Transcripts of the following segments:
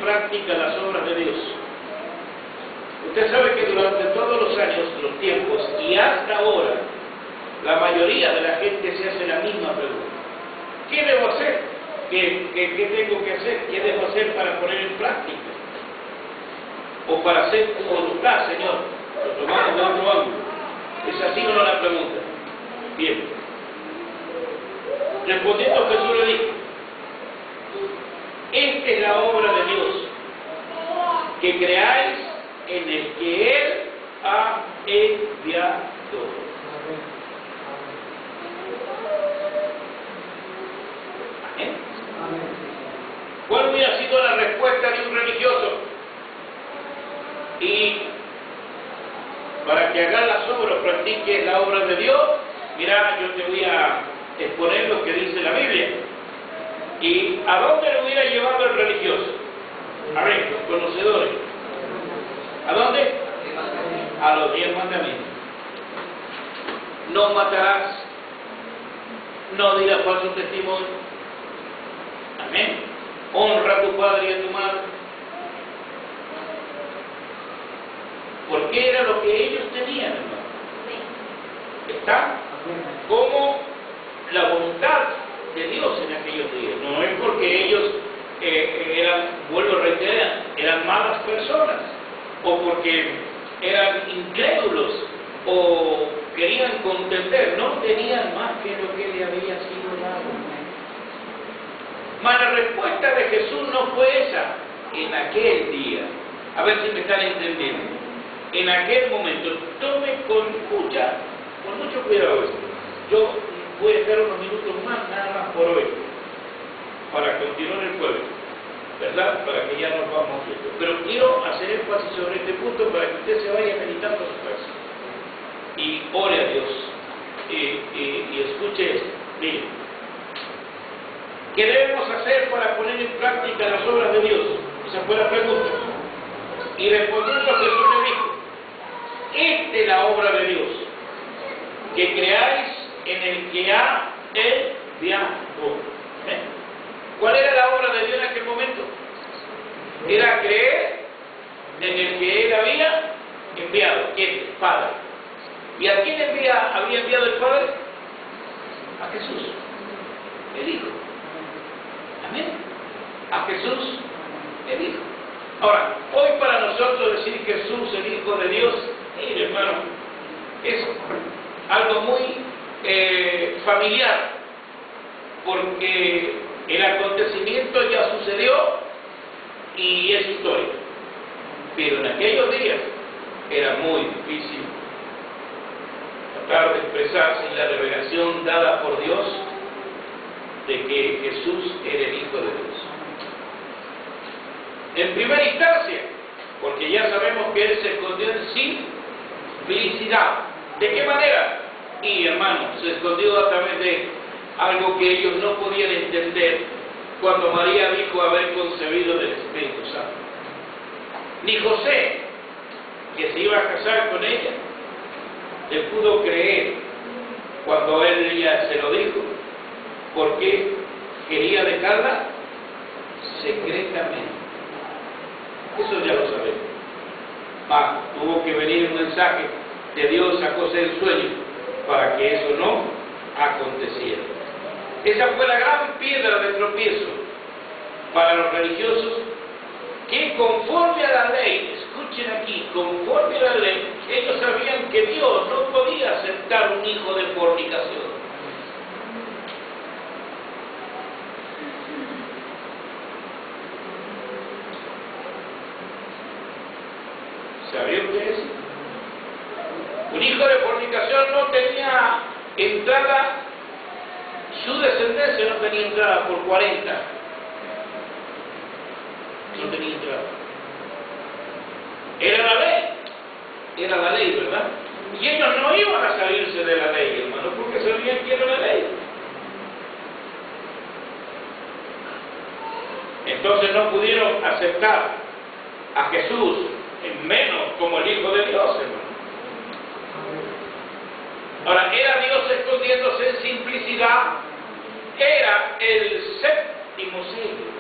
práctica las obras de Dios. Usted sabe que durante todos los años, los tiempos y hasta ahora, la mayoría de la gente se hace la misma pregunta. ¿Qué debo hacer? ¿Qué tengo que hacer? ¿Qué debo hacer para poner en práctica? O para hacer tu voluntad, Señor. Lo tomamos de otro ángulo. ¿Es así o no la pregunta? Bien. Respondiendo, Jesús le dijo: esta es la obra de Dios, que creáis en el que Él ha enviado. ¿Amén? ¿Cuál hubiera sido la respuesta de un religioso? Y para que hagas las obras, practiques la obra de Dios, mira, yo te voy a exponer lo que dice la Biblia. ¿Y a dónde lo hubiera llevado el religioso? A ver, los conocedores. ¿A dónde? A los 10 mandamientos. No matarás, no dirás falso testimonio. Amén. Honra a tu padre y a tu madre. Porque era lo que ellos tenían, hermano. Está como la voluntad de Dios en aquellos días. No es porque ellos eran, vuelvo a reiterar, eran malas personas, o porque eran incrédulos, o querían contender, no tenían más que lo que le había sido dado. Mas la respuesta de Jesús no fue esa en aquel día. A ver si me están entendiendo. En aquel momento, tome con mucho cuidado esto. Yo voy a estar unos minutos más, nada más por hoy, para continuar el jueves, ¿verdad? Para que ya nos vamos viendo. Pero quiero hacer énfasis sobre este punto para que usted se vaya meditando su casa y ore a Dios y escuche esto. Miren, ¿qué debemos hacer para poner en práctica las obras de Dios? Esa fue la pregunta. Y respondiendo, Jesús le dijo: esta es la obra de Dios, que creáis en el que ha enviado. ¿Cuál era la obra de Dios en aquel momento? Era creer en el que Él había enviado. ¿Quién? El Padre. ¿Y a quién había enviado el Padre? A Jesús, el Hijo. Amén. A Jesús, el Hijo. Ahora, hoy para nosotros decir Jesús, el Hijo de Dios, mire, hermano, es algo muy familiar, porque el acontecimiento ya sucedió y es historia. Pero en aquellos días era muy difícil tratar de expresarse en la revelación dada por Dios de que Jesús era el Hijo de Dios. En primera instancia, porque ya sabemos que Él se escondió en simplicidad. ¿De qué manera? Y hermano, se escondió a través de algo que ellos no podían entender cuando María dijo haber concebido del Espíritu Santo. Ni José, que se iba a casar con ella, le pudo creer cuando ella se lo dijo, porque quería dejarla secretamente. Eso ya lo sabemos. Tuvo que venir un mensaje de Dios a José del sueño para que eso no aconteciera. Esa fue la gran piedra de tropiezo para los religiosos, que conforme a la ley, escuchen aquí, conforme a la ley, ellos sabían que Dios no podía aceptar un hijo de fornicación. ¿Sabía usted eso? Un hijo de fornicación no tenía entrada, su descendencia no tenía entrada por 40. No tenía entrada. Era la ley, ¿verdad? Y ellos no iban a salirse de la ley, hermano, porque sabían que era la ley. Entonces no pudieron aceptar a Jesús, en menos como el Hijo de Dios, hermano. Ahora, era Dios escondiéndose en simplicidad, era el séptimo sello.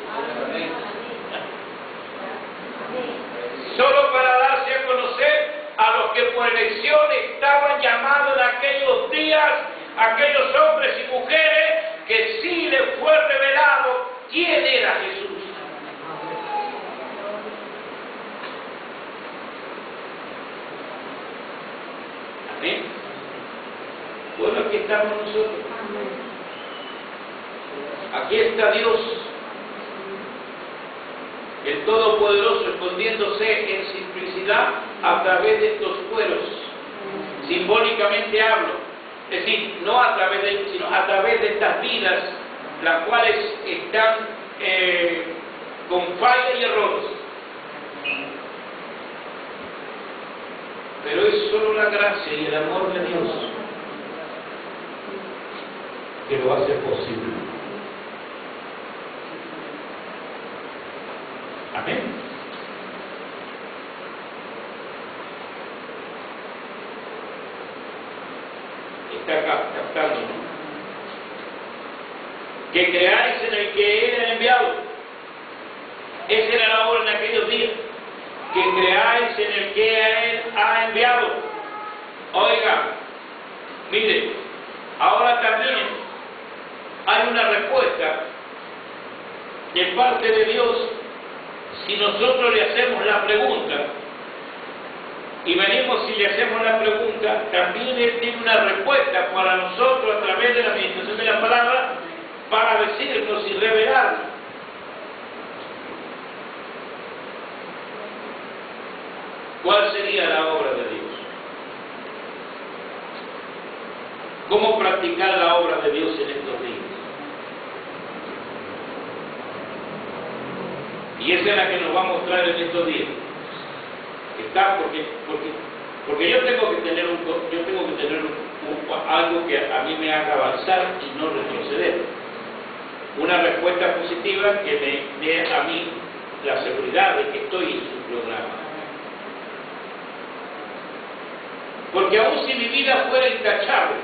elección estaban llamados en aquellos días aquellos hombres y mujeres que sí les fue revelado quién era Jesús. Amén. Bueno, aquí estamos nosotros. Aquí está Dios, el Todopoderoso, escondiéndose en simplicidad a través de estos cueros. Simbólicamente hablo, es decir, no a través de, sino a través de estas vidas, las cuales están con fallas y errores. Pero es solo la gracia y el amor de Dios que lo hace posible. Amén. Está captando, ¿no? Que creáis en el que era enviado. Esa era la obra en aquellos días. Que creáis en el que Él ha enviado. Oiga, mire, ahora también hay una respuesta de parte de Dios. Si nosotros le hacemos la pregunta, y venimos y le hacemos la pregunta, también Él tiene una respuesta para nosotros a través de la administración de la palabra, para decirnos y revelarnos. ¿Cuál sería la obra de Dios? ¿Cómo practicar la obra de Dios en estos días? Y esa es la que nos va a mostrar en estos días. Está porque yo tengo que tener algo que a mí me haga avanzar y no retroceder. Una respuesta positiva que me dé a mí la seguridad de que estoy en su programa. Porque aun si mi vida fuera intachable,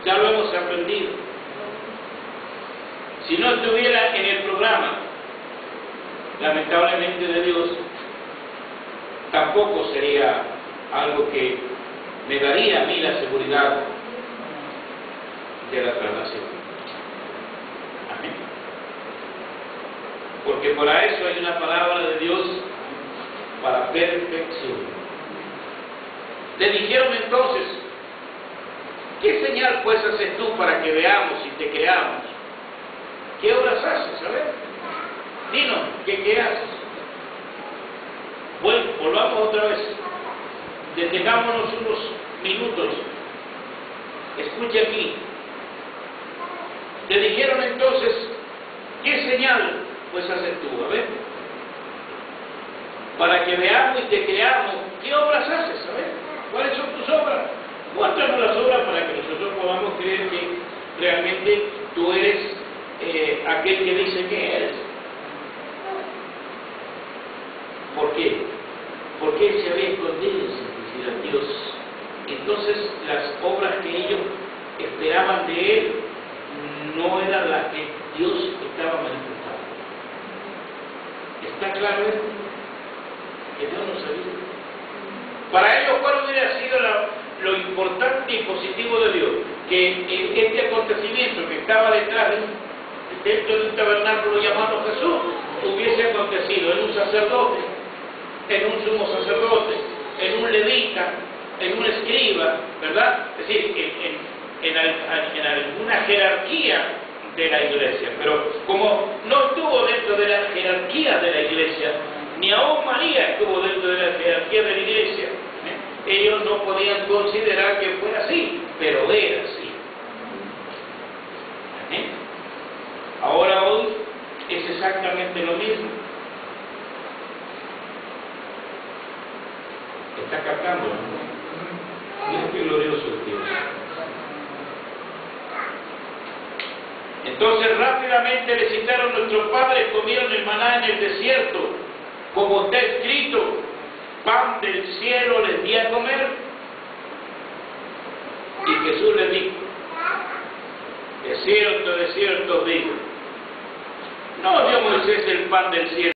ya lo hemos aprendido. Si no estuviera en el programa, lamentablemente de Dios, tampoco sería algo que me daría a mí la seguridad de la salvación. Amén. Porque para eso hay una palabra de Dios para perfección. Le dijeron entonces, ¿qué señal pues haces tú para que veamos y te creamos? ¿Qué obras haces? A ver, dinos, ¿qué haces? Bueno, volvamos otra vez. Detengámonos unos minutos. Escuche aquí. Le dijeron entonces, ¿qué señal pues haces tú? A ver, para que veamos y te creamos, ¿qué obras haces? A ver, ¿cuáles son tus obras? Muéstranos las obras para que nosotros podamos creer que realmente tú eres aquel que dice que eres. ¿Por qué? Porque Él se había escondido en simplicidad Dios. Entonces las obras que ellos esperaban de Él no eran las que Dios estaba manifestando. ¿Está claro esto? Que Dios no sabía. Para ellos, ¿cuál hubiera sido lo importante y positivo de Dios? Que este acontecimiento que estaba dentro de un tabernáculo llamado Jesús hubiese acontecido en un sacerdote, en un sumo sacerdote, en un levita, en un escriba, ¿verdad? Es decir, en alguna jerarquía de la iglesia. Pero como no estuvo dentro de la jerarquía de la iglesia, ni aún María estuvo dentro de la jerarquía de la iglesia, ellos no podían considerar que fuera así, pero era así. Ahora hoy es exactamente lo mismo. Está captando, ¿no? Mira qué glorioso es Dios. Entonces rápidamente le citaron: nuestros padres comieron el maná en el desierto, como está escrito, pan del cielo les di a comer. Y Jesús les dijo: de cierto os digo, no dio Moisés el pan del cielo